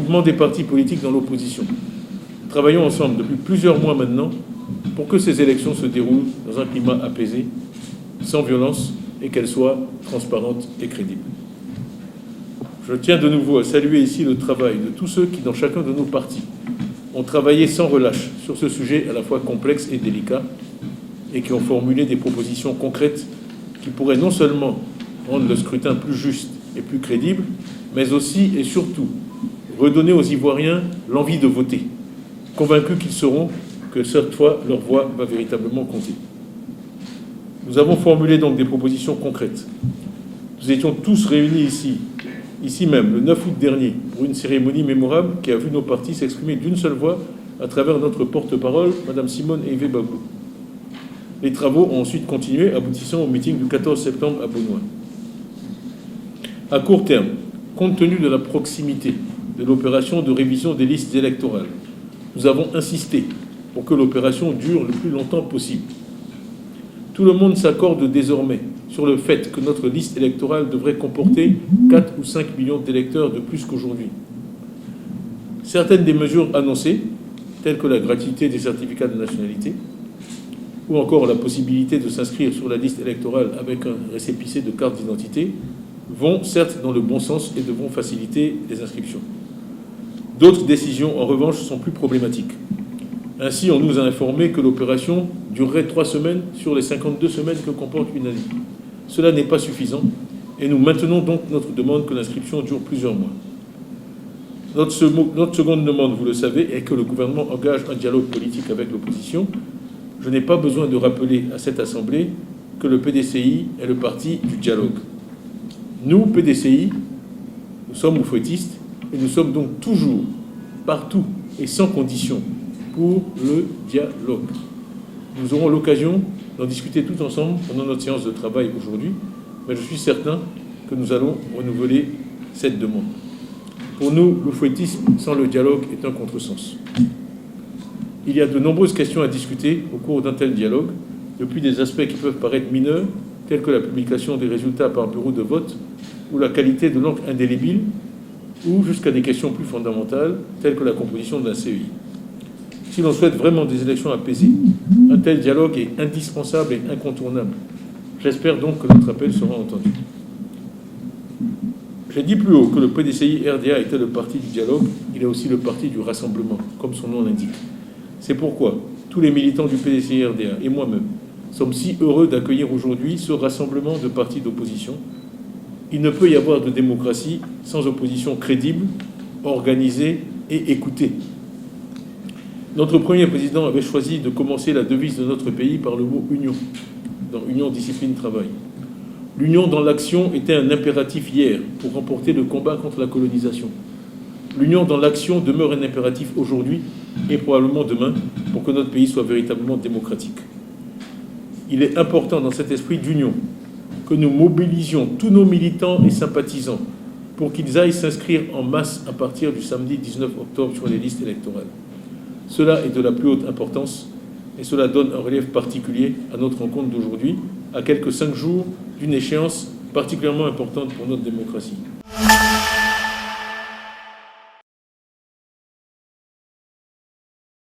regroupement des partis politiques dans l'opposition. Nous travaillons ensemble depuis plusieurs mois maintenant pour que ces élections se déroulent dans un climat apaisé, sans violence, et qu'elles soient transparentes et crédibles. Je tiens de nouveau à saluer ici le travail de tous ceux qui, dans chacun de nos partis, ont travaillé sans relâche sur ce sujet à la fois complexe et délicat, et qui ont formulé des propositions concrètes qui pourraient non seulement rendre le scrutin plus juste et plus crédible, mais aussi et surtout redonner aux Ivoiriens l'envie de voter, convaincus qu'ils sauront que cette fois, leur voix va véritablement compter. Nous avons formulé donc des propositions concrètes. Nous étions tous réunis ici même, le 9 août dernier, pour une cérémonie mémorable qui a vu nos partis s'exprimer d'une seule voix à travers notre porte-parole, Mme Simone Eivé Babou. Les travaux ont ensuite continué, aboutissant au meeting du 14 septembre à Beaunois. À court terme, compte tenu de la proximité de l'opération de révision des listes électorales, nous avons insisté pour que l'opération dure le plus longtemps possible. Tout le monde s'accorde désormais sur le fait que notre liste électorale devrait comporter 4 ou 5 millions d'électeurs de plus qu'aujourd'hui. Certaines des mesures annoncées, telles que la gratuité des certificats de nationalité, ou encore la possibilité de s'inscrire sur la liste électorale avec un récépissé de carte d'identité, vont certes dans le bon sens et devront faciliter les inscriptions. D'autres décisions, en revanche, sont plus problématiques. Ainsi, on nous a informé que l'opération durerait 3 semaines sur les 52 semaines que comporte une année. Cela n'est pas suffisant et nous maintenons donc notre demande que l'inscription dure plusieurs mois. Notre seconde demande, vous le savez, est que le gouvernement engage un dialogue politique avec l'opposition. Je n'ai pas besoin de rappeler à cette Assemblée que le PDCI est le parti du dialogue. Nous, PDCI, nous sommes oufouettistes et nous sommes donc toujours, partout et sans condition, pour le dialogue. Nous aurons l'occasion d'en discuter tout ensemble pendant notre séance de travail aujourd'hui, mais je suis certain que nous allons renouveler cette demande. Pour nous, l'oufouettisme sans le dialogue est un contresens. Il y a de nombreuses questions à discuter au cours d'un tel dialogue, depuis des aspects qui peuvent paraître mineurs, tels que la publication des résultats par bureau de vote ou la qualité de l'encre indélébile, ou jusqu'à des questions plus fondamentales, telles que la composition d'un CEI. Si l'on souhaite vraiment des élections apaisées, un tel dialogue est indispensable et incontournable. J'espère donc que notre appel sera entendu. J'ai dit plus haut que le PDCI-RDA était le parti du dialogue, il est aussi le parti du rassemblement, comme son nom l'indique. C'est pourquoi tous les militants du PDCI-RDA et moi-même sommes si heureux d'accueillir aujourd'hui ce rassemblement de partis d'opposition. Il ne peut y avoir de démocratie sans opposition crédible, organisée et écoutée. Notre premier président avait choisi de commencer la devise de notre pays par le mot « union », dans « Union, discipline, travail ». L'union dans l'action était un impératif hier pour remporter le combat contre la colonisation. L'union dans l'action demeure un impératif aujourd'hui et probablement demain pour que notre pays soit véritablement démocratique. Il est important dans cet esprit d'union que nous mobilisions tous nos militants et sympathisants pour qu'ils aillent s'inscrire en masse à partir du samedi 19 octobre sur les listes électorales. Cela est de la plus haute importance et cela donne un relief particulier à notre rencontre d'aujourd'hui, à quelques 5 jours d'une échéance particulièrement importante pour notre démocratie.